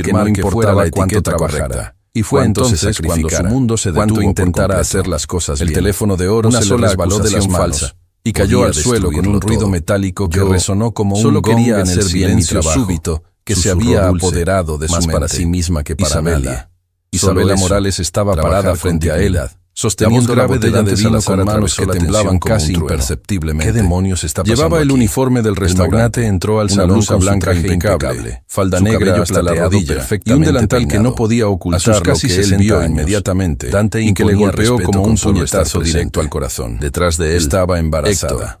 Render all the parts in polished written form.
afirmar que fuera la etiqueta correcta. Y fue entonces cuando su mundo se detuvo intentara hacer las cosas bien. El teléfono de oro se le resbaló de las manos y cayó al suelo con un ruido metálico que resonó como un gong en el silencio súbito que se había apoderado de su mente, para sí misma que para nadie. Isabela Morales estaba parada frente a él, sosteniendo la botella de vino con manos que temblaban casi imperceptiblemente. ¿Qué demonios está pasando? Llevaba el uniforme del restaurante, entró al salón con blanca impecable, falda negra hasta la rodilla y un delantal que no podía ocultar lo que él vio inmediatamente y que le golpeó como un puñetazo directo al corazón. Detrás de él estaba embarazada.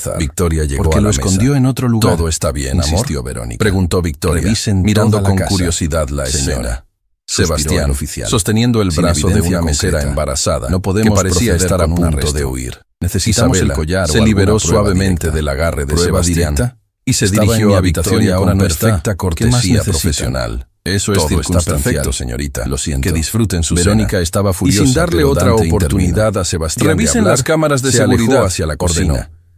azar. Victoria llegó porque a la lo mesa. escondió en otro lugar. ¿Todo está bien, amor?, insistió Verónica. preguntó Victoria, Revisen mirando toda la con casa. curiosidad la Señora, escena. suspiró Sebastián, el oficial. sosteniendo el Sin brazo de evidencia una mujer concreta. embarazada, No podemos que parecía proceder estar a con un punto arresto. de huir. Necesitamos Isabela el collar o se liberó alguna prueba suavemente directa. del agarre de ¿Prueba Sebastián directa? y se Estaba en dirigió mi a habitación Victoria y ahora con no está. perfecta ¿Qué más cortesía necesita? profesional. Eso es Todo está circunstancial, perfecto, señorita. Lo siento. Que disfruten su Verónica cena. estaba Y furiosa, sin darle pero otra Dante oportunidad intervino. a Sebastián de Revisen hablar, las cámaras de se alejó seguridad, hacia la ordenó. cocina.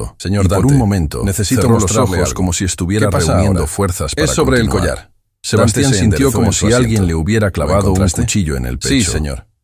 momento, señor Dante, por un momento, necesito los ojos como si estuviera reuniendo fuerzas para Es sobre continuar. el collar. Sebastián sintió como si alguien le hubiera clavado un cuchillo en el pecho. Sí, señor.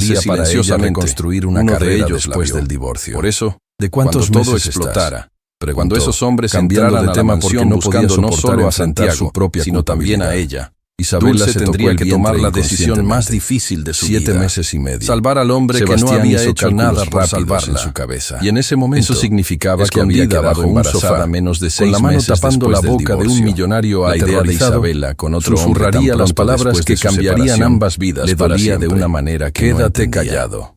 sería para ella reconstruir una carrera después del divorcio. Por eso, ¿de cuántos cuando todo meses explotara, cuando esos hombres cambiaron entraran de tema porque porque no no buscando no solo a Santiago, su propia sino también a culpabilidad. ella, Isabela Dulce se tendría tocó que el tomar la vientre decisión más inconscientemente. difícil de su 7 vida. meses y medio. Salvar al hombre que no Sebastián había hizo hecho nada cálculos por rápidos salvarla. en su cabeza. Y en ese momento, Eso significaba que había escondida quedado bajo un embarazada sofá, menos de 6 con la mano meses tapando la después del boca de un divorcio. millonario La idea de aterrorizado, Isabela con otro hombre susurraría tan las pronto palabras después que de su cambiarían separación ambas vidas le para dolía de siempre. una manera que no Quédate entendía. callado.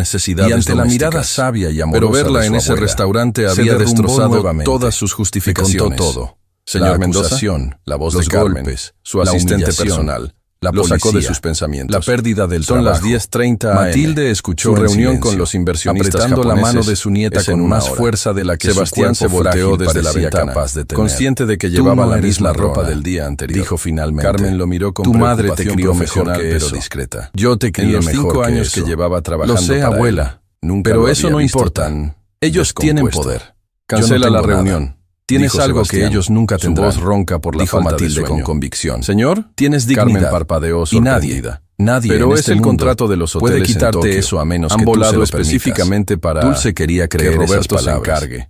necesidades y ante la mirada domésticas. sabia y amorosa Pero verla de su en ese abuela, restaurante se había derrumbó destrozado nuevamente. todas sus Le justificaciones. contó todo. Señor La Mendoza, acusación, la voz los de Carmen, golpes, su la asistente humillación, personal, la lo sacó de policía, sus pensamientos. la pérdida del Son trabajo. las 10:30 AM. Matilde escuchó su en reunión silencio, con los inversionistas apretando la japoneses mano de su nieta es en con una más hora. fuerza de la que Sebastián su se cuerpo volteó frágil desde la parecía ventana, capaz de tener. consciente de que Tú llevaba no la eres misma ropa ladrona, del día anterior. dijo finalmente. Carmen lo miró con Tu madre te preocupación crió mejor profesional, que pero eso. discreta. Yo te crié En los mejor 5 que años eso. que llevaba trabajando Lo sé, para abuela. él, nunca Pero lo eso había no visto importa. tan Ellos tienen descompuesto. poder. Cancela Yo no la tengo nada. reunión. Tienes Dijo algo Sebastián. que ellos nunca Su tendrán. voz ronca por la Dijo falta de Matilde con sueño. convicción. Señor, Tienes dignidad. Carmen parpadeó Y nadie, sorprendida. nadie Pero en es este el mundo contrato de los puede hoteles en quitarte Tokio. eso a menos Han que tú se volado lo específicamente para Dulce quería creer que Roberto esas se palabras. encargue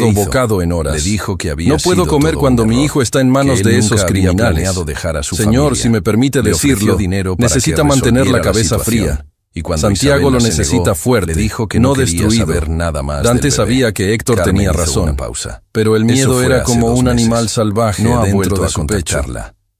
probado bocado en horas. Le dijo que había No puedo comer cuando mi hijo está en manos de esos criminales. Señor, si me permite decirlo, necesita mantener la cabeza fría. Y cuando Santiago lo necesita fuerte, dijo que no quería destruido. saber nada más Dante del bebé. sabía que Héctor Carmen tenía hizo razón, una pausa. pero el Eso miedo fue era hace como 2 un meses. animal salvaje No ha dentro vuelto de a su pecho. contactarla.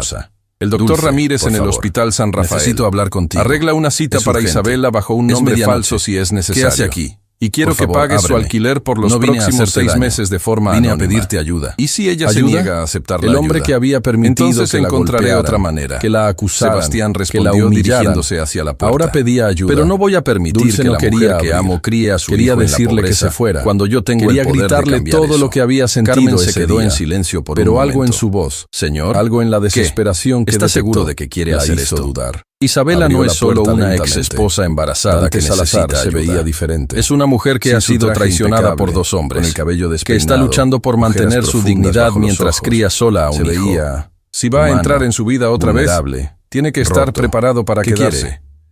peligrosa. El doctor Ramírez en el Hospital San Rafael. Necesito hablar contigo. Arregla una cita para Isabela bajo un nombre falso si es necesario. ¿Qué hace aquí? Y quiero que pague su alquiler por los próximos 6 meses de forma anónima. Vine a pedirte ayuda. ¿Y si ella se niega a aceptar la ayuda? El hombre que había permitido Entonces que la encontraré golpearan, otra manera. que la acusaran, Sebastián que respondió la humillaran, dirigiéndose hacia la puerta. Ahora pedía ayuda. Pero no voy a permitir Dulce que no la quería mujer que abrir. amo críe a su Quería hijo en la decirle que pobreza. se fuera. Cuando yo tengo Quería el poder gritarle de cambiar todo eso. lo que había sentido Carmen se ese quedó día. en silencio por Pero un algo momento. en su voz, Señor, algo en la desesperación que ¿está detectó seguro de que quiere la hacer hizo esto? dudar. Isabela Abrió no la es solo puerta una lentamente. ex esposa embarazada que Dante Salazar necesita se ayuda. veía diferente. Es una mujer que Sin ha su sido traje traicionada impecable, por 2 hombres, con el cabello que está despeinado, luchando por mantener ojeras su profundas dignidad bajo los mientras ojos. cría sola a un Se hijo. veía Si va a humano, entrar en su vida otra vez, vulnerable, tiene que estar roto. preparado para ¿Qué quedarse. quiere?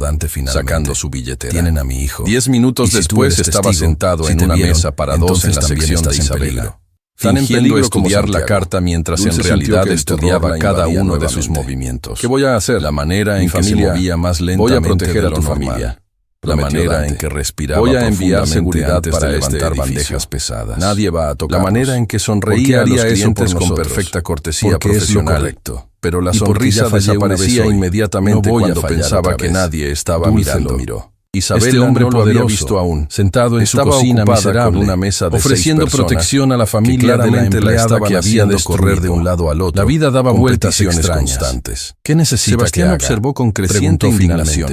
Dante finalmente, sacando su billetera. Tienen a mi hijo. 10 minutos después estaba sentado en una mesa para dos en la sección de Isabela. Tan en peligro estudiar la carta mientras en realidad estudiaba cada uno de sus movimientos. ¿Qué voy a hacer? La manera en que se movía más lentamente. Voy a proteger a tu familia. La manera en que respiraba. Voy a enviar seguridad para levantar bandejas pesadas. Nadie va a tocar. La manera en que sonreía a los clientes con perfecta cortesía profesional. Pero la sonrisa desaparecía inmediatamente cuando pensaba que nadie estaba mirando. Isabela, este hombre no lo había visto aún, sentado en su cocina miserable, con una mesa de ofreciendo 6 personas, protección a la familia de la empleada que había de correr de un lado al otro. La vida daba vueltas extrañas. constantes. ¿Qué necesita Sebastián que haga? observó con creciente indignación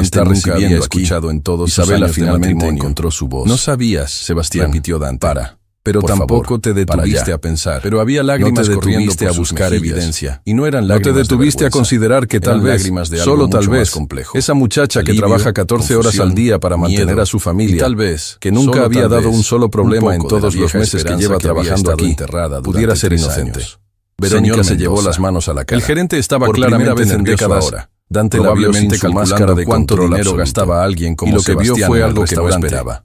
está recibiendo escuchado en todos sus Isabela años finalmente de encontró su voz. No sabías, Sebastián, repitió Dante. Pero Por tampoco favor, te detuviste a pensar. Pero había lágrimas corriendo por a sus buscar mejillas. evidencia. Y no eran No te lágrimas detuviste de a considerar que tal Eran vez, lágrimas de algo solo tal mucho vez, más complejo. esa muchacha que Alivio, trabaja 14 horas al día para mantener miedo, a su familia, y tal vez, que nunca solo había tal dado vez, un solo problema un en poco de todos la los vieja meses que esperanza lleva que había trabajando estado aquí, enterrada pudiera durante ser 3 inocente. años. Verónica Señor se llevó Mendoza. las manos a la cara. El gerente estaba Por primera claramente vez en nervioso décadas, ahora. Dante la vio sin Probablemente su máscara calculando de cuánto control dinero absoluto. gastaba alguien como y lo que vio Sebastián fue en el algo que no restaurante. esperaba.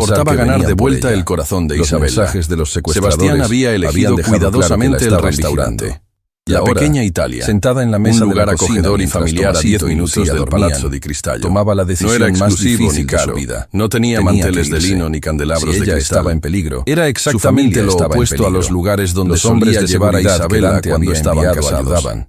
importaba ganar de vuelta el corazón de Isabela. Los mensajes de los secuestradores Sebastián había elegido cuidadosamente el restaurante. La pequeña Italia, sentada en la mesa, un lugar acogedor y familiar a 10 minutos del Palazzo di Cristallo, tomaba la decisión no era más exclusivo difícil ni caro. de su vida. No tenía manteles de lino ni candelabros Si de ella cristal. estaba en peligro, Era exactamente lo opuesto a los lugares donde los hombres solía de llevar a seguridad que Isabela Dante cuando había estaban enviado casados. ayudaban.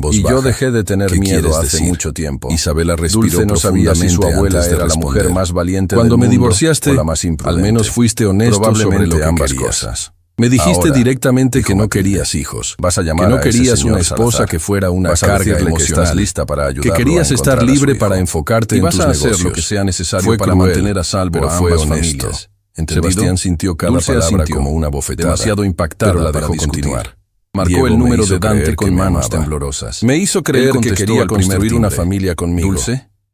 en voz baja. Y yo dejé de tener miedo hace mucho tiempo. Isabela respiró Dulce no sabía si su abuela era la mujer más valiente del mundo. Cuando me divorciaste, la más imprudente. al menos fuiste honesto sobre lo que ambas querías. Cosas. Me dijiste Ahora, directamente que no Matilde, querías hijos. Vas a llamar que no a ese querías señor una esposa Salazar. que fuera una Vas a carga decirle emocional. que estás lista para ayudarlo que querías a estar encontrar a su libre hijo. para enfocarte en Ibas tus a hacer negocios. lo que sea necesario Fue para cruel, mantener a salvo pero a fue ambas honesto. familias. ¿Entendido? Sebastián sintió cada Dulce palabra asintió, como una bofetada. demasiado impactada pero la para dejó continuar. continuar. Marcó Diego el me número hizo de Dante creer con que me manos amaba. temblorosas. Me hizo creer Él que contestó quería al primer construir una timbre. familia conmigo. Dulce,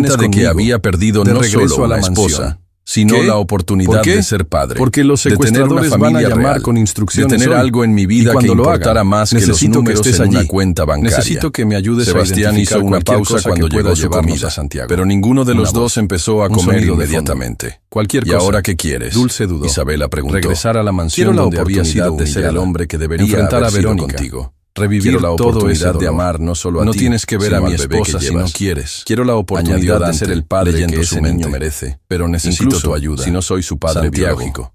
cuenta de que había perdido no solo a la esposa, sino la oportunidad de ser padre. Porque los secuestradores van a llamar con instrucciones de tener algo en mi vida que importara más que los números en una cuenta bancaria. Necesito que me ayudes Sebastián hizo una pausa cuando llegó su comida a Santiago. Pero ninguno de los dos empezó a comer inmediatamente. Cualquier cosa. ¿Y ahora qué quieres? Dulce dudó. Isabela preguntó. Regresar a la mansión donde había sido de ser el hombre que debería enfrentar haber a Verónica. sido contigo. Revivir la oportunidad de amar no solo a ti. No tienes que ver a mi esposa si no quieres. Quiero la oportunidad de ser el padre que ese niño merece. Pero necesito tu ayuda. Si no soy su padre biológico.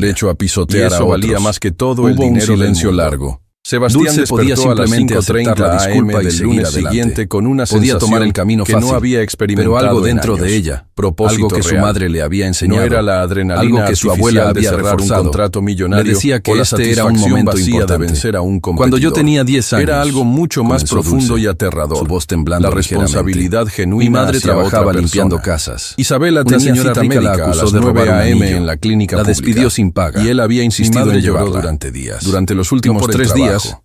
derecho a pisotear a otros. Valía más que todo el Hubo un dinero silencio largo. Sebastián Dulce podía despertó a las simplemente aceptar 5:30 la disculpa AM y del seguir lunes adelante. siguiente con una Podía sensación tomar el camino que fácil, no había experimentado pero algo en dentro años. de ella, Propósito algo que su real. madre le había enseñado, No era la adrenalina algo que su abuela artificial de había cerrar reforzado, un contrato millonario, le decía que o la este era un satisfacción momento vacía importante. de vencer a un competidor. Cuando yo tenía 10 años, era algo mucho más comenzó profundo Dulce, y aterrador. su voz temblando la responsabilidad ligeramente. genuina. Mi madre hacia trabajaba otra limpiando persona. casas. Isabela Una tenía señora cita rica la médica a acusó las de 9 robar un AM anillo. en la clínica La pública. despidió sin paga. Y él había insistido Mi madre en lloró llevarla. durante días. Durante los últimos No por el 3 días, trabajo,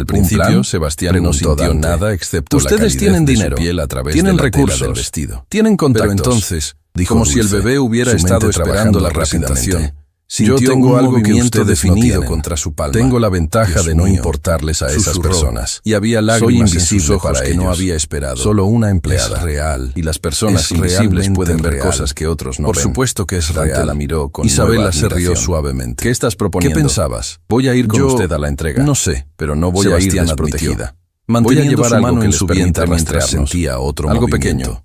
Al principio, Sebastián no sintió nada excepto la Ustedes calidez tienen de su dinero, piel a través tienen de la tela recursos, del vestido. tienen contactos. Pero entonces, dijo como si el Dulce, bebé hubiera su estado mente esperando la trabajando presentación. rápidamente. Yo Sintió tengo un algo que movimiento ustedes definido no tienen. contra su palma. Tengo la ventaja Dios de no mío, importarles a esas susurró. personas. Y había Soy lágrimas en invisible sus ojos para que ellos. no había esperado. Solo una empleada. Es real. Y las personas Es invisibles realmente pueden ver real. cosas que otros no Por ven. supuesto que es Dante real. la miró con Isabela nueva se rió admiración. suavemente. ¿Qué estás proponiendo? ¿Qué pensabas? Voy a ir con Yo usted a la entrega. no sé, pero no voy Sebastián a ir admitió. desprotegida. Voy a Manteniendo llevar su algo mano que en les su permita vientre mientras rastrearnos. sentía otro Algo movimiento. pequeño.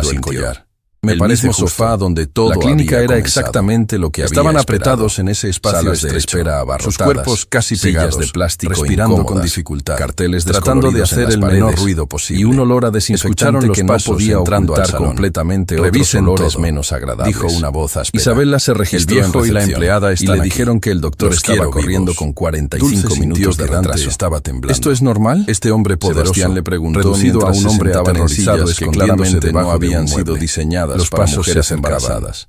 caído el collar. Me parece mismo sofá donde todo La clínica había era comenzado. exactamente lo que Estaban había apretados esperado. en ese espacio Salas de estrecho, espera abarrotadas, sus cuerpos casi sillas pegados, de plástico respirando con incómodas, dificultad, carteles tratando de descoloridos en hacer las el menor paredes, ruido posible, y un olor a escucharon desinfectante los que no pasos podía entrando al ocultar salón. completamente Revisen otros olores todo, menos agradables. dijo una voz áspera. Isabela se registró El viejo en y la recepción, empleada y están le aquí. dijeron que el doctor Los estaba quiero corriendo vivos. con 45 Dulce minutos sintió de que retraso. estaba temblando. ¿Esto es normal? Este hombre poderoso, Sebastián le preguntó, reducido a un hombre mientras se aterrorizado, sentaban en sillas que escondiéndose claramente no debajo de un habían sido mueble. diseñadas Los para pasos se mujeres acercaban. embarazadas.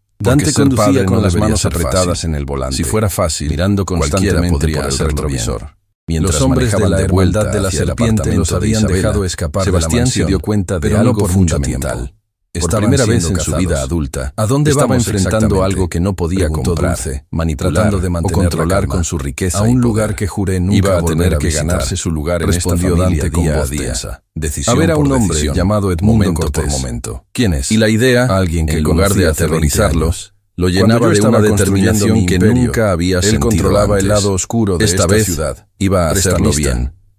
Dante conducía con las manos apretadas en el volante. Si fuera fácil, mirando constantemente por el retrovisor. Mientras los hombres de la hermandad de la serpiente los habían dejado escapar de la mansión, se dio cuenta de algo fundamental. Por primera vez en su vida adulta, ¿a dónde estaba enfrentando algo que no podía comprar, manipulando de mantener o controlar con su riqueza a un lugar que juré nunca iba a tener que ganarse su lugar en esta familia Dante día a día? A ver a un hombre llamado Edmundo por momento. ¿Quién es? Y la idea, alguien que en lugar de aterrorizarlos, lo llenaba de una determinación que nunca había sentido. Él controlaba el lado oscuro de esta ciudad. Iba a hacerlo bien.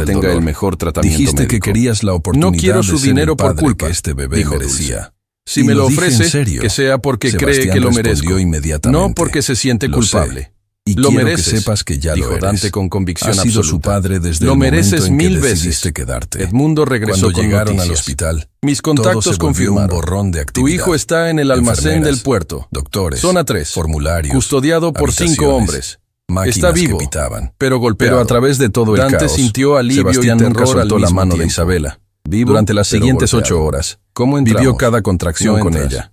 Isabela tenga el mejor tratamiento Dijiste médico. que querías la oportunidad No quiero su de ser dinero el por padre culpa, que este bebé dijo merecía. Dulce. Si Y me lo dije en ofrece, serio. que sea porque cree Sebastián que lo respondió merezco, inmediatamente. no porque se siente Lo culpable. sé. Y Lo quiero mereces, que sepas que ya dijo lo eres. Dante con convicción Has sido absoluta. su padre desde Lo el mereces momento en que 1000 veces. decidiste quedarte. Edmundo regresó Cuando con llegaron noticias. al hospital, Mis todo contactos se volvió confirmaron. un borrón de Tu actividad. hijo está en el almacén Enfermeras, del puerto. doctores, Zona 3. formularios, Custodiado por 5 habitaciones, hombres. máquinas Está vivo, que pitaban. pero golpeado. Pero a través de todo el Dante caos, sintió alivio Sebastián y nunca terror soltó al la mismo mano de tiempo. Isabela. Vivo, Durante las pero siguientes golpeado. 8 horas, ¿Cómo entramos? vivió cada contracción No con entras. ella.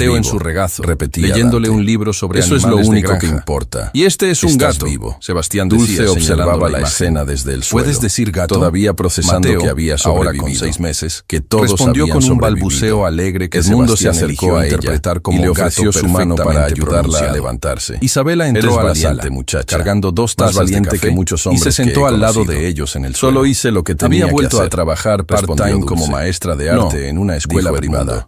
Mateo en su regazo, repetía leyéndole Dante. un libro sobre Eso es animales lo único de granja. que importa. Y este es un Estás gato. vivo. Sebastián Dulce decía, observaba la imagen. escena desde el suelo. ¿Puedes decir gato? Todavía procesando Mateo, que había ahora sobrevivido. con 6 meses, que todos respondió habían con un sobrevivido. balbuceo alegre que Edmundo se Sebastián acercó eligió a ella interpretar como y le un gato ofreció su mano para perfectamente ayudarla a pronunciado. levantarse. Isabela entró a la valiente, sala, muchacha. cargando 2 Más tazas valiente de café, que muchos y hombres se sentó que he al lado conocido. de ellos en el suelo. Solo hice lo que tenía Había que vuelto hacer, a trabajar respondió part-time como Dulce. maestra de No, arte en una escuela dijo privada. Edmundo.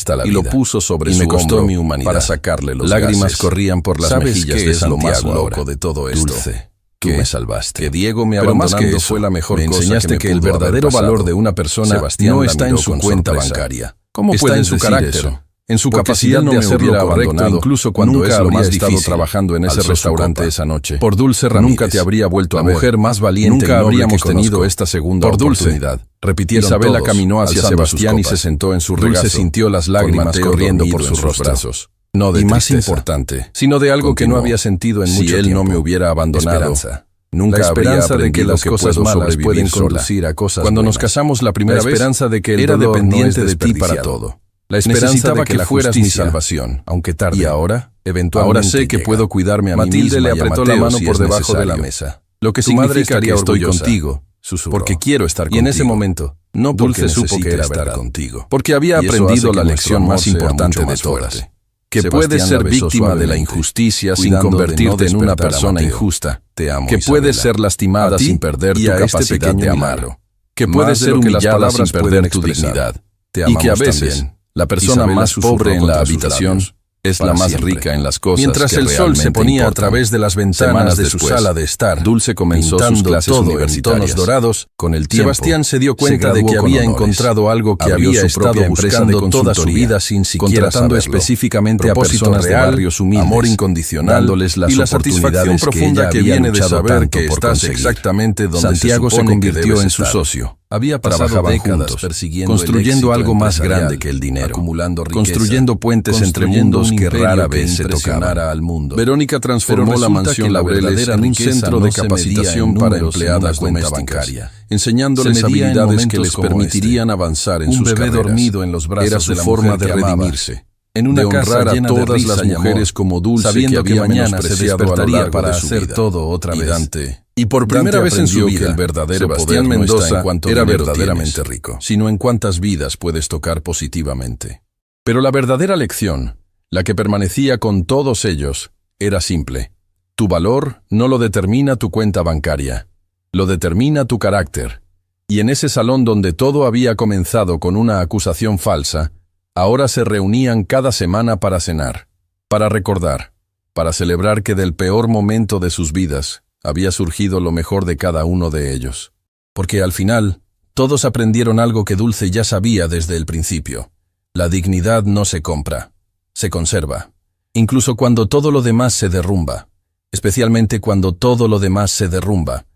está la vida. Y lo puso sobre y su me costó hombro mi humanidad. para sacarle los Lágrimas gases. corrían por las ¿Sabes mejillas qué de es lo más Santiago loco ahora? de todo esto? Dulce, tú Que me salvaste. Que Diego me Pero más abandonando que eso, fue la mejor me cosa enseñaste me que el pudo haber verdadero pasado. valor de una persona Sebastián no la está en miró su con cuenta sorpresa. bancaria. ¿Cómo Está puedes en su decir carácter, eso? en su Porque si capacidad él no de me hacer lo hubiera correcto, abandonado, incluso cuando nunca es lo habría más estado difícil. trabajando en ese Alzó su restaurante copa. esa noche. Por Dulce Ramírez, Nunca te habría vuelto a la ver. mujer más valiente Nunca y noble habríamos que tenido conozco. esta segunda Por Dulce, oportunidad. repitieron Isabela todos, caminó hacia alzando Sebastián sus y se copas. sentó en su Dulce regazo, sintió las con lágrimas Mateo corriendo dormido por en sus sus rostros. brazos. No de Y más tristeza, importante, sino de algo que no continuó, había sentido en si mucho él tiempo. no me hubiera abandonado, Esperanza. Nunca la esperanza de que las cosas malas pueden conducir a cosas Cuando buenas. Nos casamos la primera vez, la esperanza de que el era dolor dependiente no es de ti para todo. La esperanza de que la fueras mi justicia, salvación, aunque tarde. Y ahora, eventualmente Ahora sé que llega. puedo cuidarme a mí Matilde misma le y a apretó la Mateo mano si por es debajo de la necesario. mesa. Lo que Tu madre significa estaría que estoy orgullosa, contigo, susurró. porque quiero estar Y contigo. en ese momento, no Dulce porque supo que necesite era estar verdad. contigo. Porque había Y eso aprendido hace la que nuestro lección amor más sea importante mucho de más todas. fuerte. Que Sebastián puedes la ser besó víctima de la suavemente, injusticia sin cuidando de no convertirte en una despertar a persona Mateo. injusta. Te amo, Que Isabela. puedes ser lastimada A ti sin perder y tu a este capacidad pequeño de amar. milagro. Que Más puedes de ser lo que las humillada palabras sin pueden perder tu expresar. dignidad. Te Y que a amamos veces también. la persona Isabela más susurró pobre en contra la sus habitación labios. es Para la más siempre. rica en las cosas. Mientras que el sol se realmente ponía a importan. través de las Semanas ventanas de su después, sala de estar, Dulce comenzó sus pintando clases todo en universitarias. tonos dorados. Con el tiempo, Sebastián se dio cuenta de graduó que con había honores. encontrado algo que Abrió había su estado propia empresa de buscando toda su consultoría, vida sin siquiera contratando saberlo. específicamente a Propósito personas de real, barrios humildes, amor incondicional, dándoles las y la satisfacción oportunidades profunda ella que había viene de luchado saber tanto que por estás conseguir. exactamente donde Santiago se se supone que convirtió debes en su estar. socio. Había pasado Trabajaban décadas juntos, persiguiendo construyendo el éxito algo más empresarial, grande que el dinero, acumulando riqueza, construyendo puentes entre construyendo mundos un que imperio rara que vez se impresionara tocaban. al mundo. Verónica transformó Pero la resulta mansión que la Laureles verdadera en un riqueza centro no de se medía capacitación en para números en empleadas una cuenta domésticas, bancaria. enseñándoles Se medía en habilidades que momentos les como permitirían avanzar en Un sus bebé carreras. dormido en los brazos Era su de la forma mujer de que amaba. redimirse. En una de casa honrar a llena de todas risa las y amor, mujeres como Dulce, sabiendo que que había mañana se menospreciado a lo despertaría largo para de su hacer vida. todo otra Y vez. Dante, Y por Dante primera vez en su aprendió vida, que el verdadero Sebastián poder no está Mendoza en cuánto era dinero verdaderamente tienes, rico, sino en cuántas vidas puedes tocar positivamente. Pero la verdadera lección, la que permanecía con todos ellos, era simple. Tu valor no lo determina tu cuenta bancaria, lo determina tu carácter. Y en ese salón donde todo había comenzado con una acusación falsa, ahora se reunían cada semana para cenar, para recordar, para celebrar que del peor momento de sus vidas había surgido lo mejor de cada uno de ellos. Porque al final, todos aprendieron algo que Dulce ya sabía desde el principio. La dignidad no se compra, se conserva. Incluso cuando todo lo demás se derrumba, especialmente cuando todo lo demás se derrumba.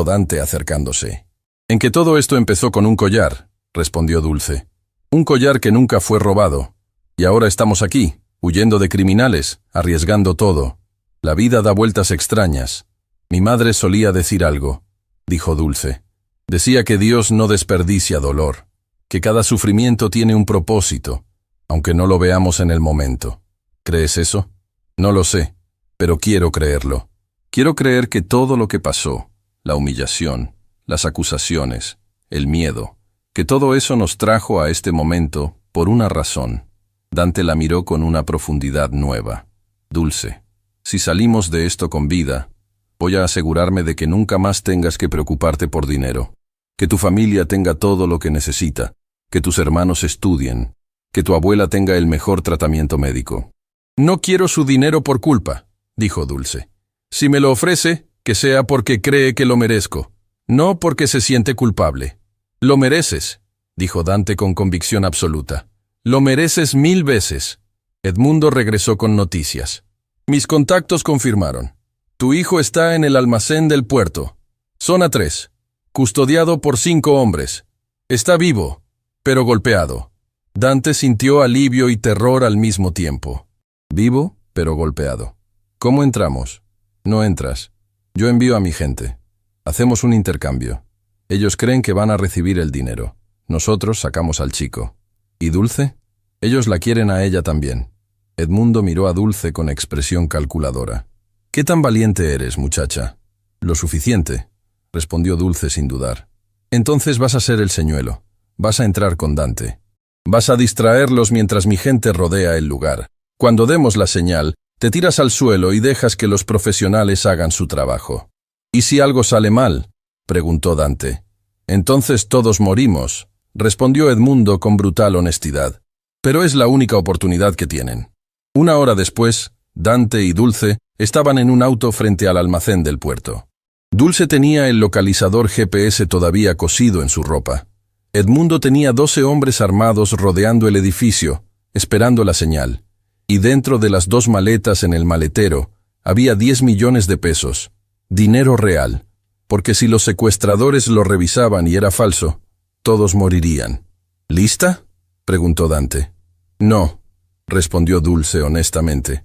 Dante acercándose. En que todo esto empezó con un collar, respondió Dulce. Un collar que nunca fue robado. Y ahora estamos aquí, huyendo de criminales, arriesgando todo. La vida da vueltas extrañas. Mi madre solía decir algo, dijo Dulce. Decía que Dios no desperdicia dolor, que cada sufrimiento tiene un propósito, aunque no lo veamos en el momento. ¿Crees eso? No lo sé, pero quiero creerlo. Quiero creer que todo lo que pasó, la humillación, las acusaciones, el miedo, que todo eso nos trajo a este momento por una razón. Dante la miró con una profundidad nueva. Dulce, si salimos de esto con vida, voy a asegurarme de que nunca más tengas que preocuparte por dinero, que tu familia tenga todo lo que necesita, que tus hermanos estudien, que tu abuela tenga el mejor tratamiento médico. No quiero su dinero por culpa, dijo Dulce. Si me lo ofrece, que sea porque cree que lo merezco, no porque se siente culpable. Lo mereces, dijo Dante con convicción absoluta. Lo mereces 1000 veces. Edmundo regresó con noticias. Mis contactos confirmaron. Tu hijo está en el almacén del puerto. Zona 3. Custodiado por 5 hombres. Está vivo, pero golpeado. Dante sintió alivio y terror al mismo tiempo. Vivo, pero golpeado. ¿Cómo entramos? No entras. Yo envío a mi gente. Hacemos un intercambio. Ellos creen que van a recibir el dinero. Nosotros sacamos al chico. ¿Y Dulce? Ellos la quieren a ella también. Edmundo miró a Dulce con expresión calculadora. ¿Qué tan valiente eres, muchacha? Lo suficiente, respondió Dulce sin dudar. Entonces vas a ser el señuelo. Vas a entrar con Dante. Vas a distraerlos mientras mi gente rodea el lugar. Cuando demos la señal, te tiras al suelo y dejas que los profesionales hagan su trabajo. ¿Y si algo sale mal?, preguntó Dante. Entonces todos morimos, respondió Edmundo con brutal honestidad. Pero es la única oportunidad que tienen. 1 hora después, Dante y Dulce estaban en un auto frente al almacén del puerto. Dulce tenía el localizador GPS todavía cosido en su ropa. Edmundo tenía 12 hombres armados rodeando el edificio, esperando la señal. Y dentro de las 2 maletas en el maletero había 10 millones de pesos, dinero real, porque si los secuestradores lo revisaban y era falso, todos morirían. ¿Lista?, preguntó Dante. No, respondió Dulce honestamente,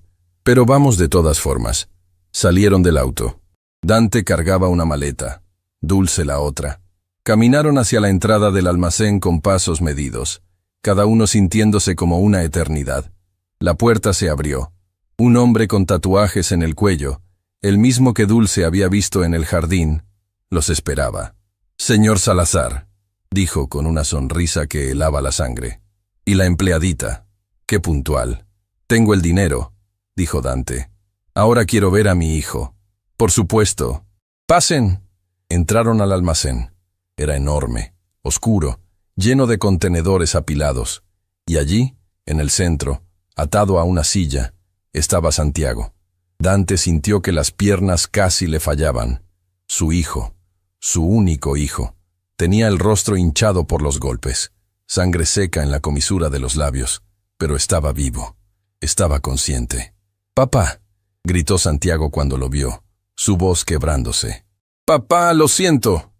Pero vamos de todas formas. Salieron del auto. Dante cargaba una maleta, Dulce la otra. Caminaron hacia la entrada del almacén con pasos medidos, cada uno sintiéndose como una eternidad. La puerta se abrió. Un hombre con tatuajes en el cuello, el mismo que Dulce había visto en el jardín, los esperaba. «Señor Salazar», dijo con una sonrisa que helaba la sangre. «Y la empleadita. Qué puntual». «Tengo el dinero», dijo Dante. «Ahora quiero ver a mi hijo». «Por supuesto». «Pasen». Entraron al almacén. Era enorme, oscuro, lleno de contenedores apilados. Y allí, en el centro, atado a una silla, estaba Santiago. Dante sintió que las piernas casi le fallaban. Su hijo, su único hijo, tenía el rostro hinchado por los golpes, sangre seca en la comisura de los labios, pero estaba vivo, estaba consciente. «Papá», gritó Santiago cuando lo vio, su voz quebrándose. «Papá, lo siento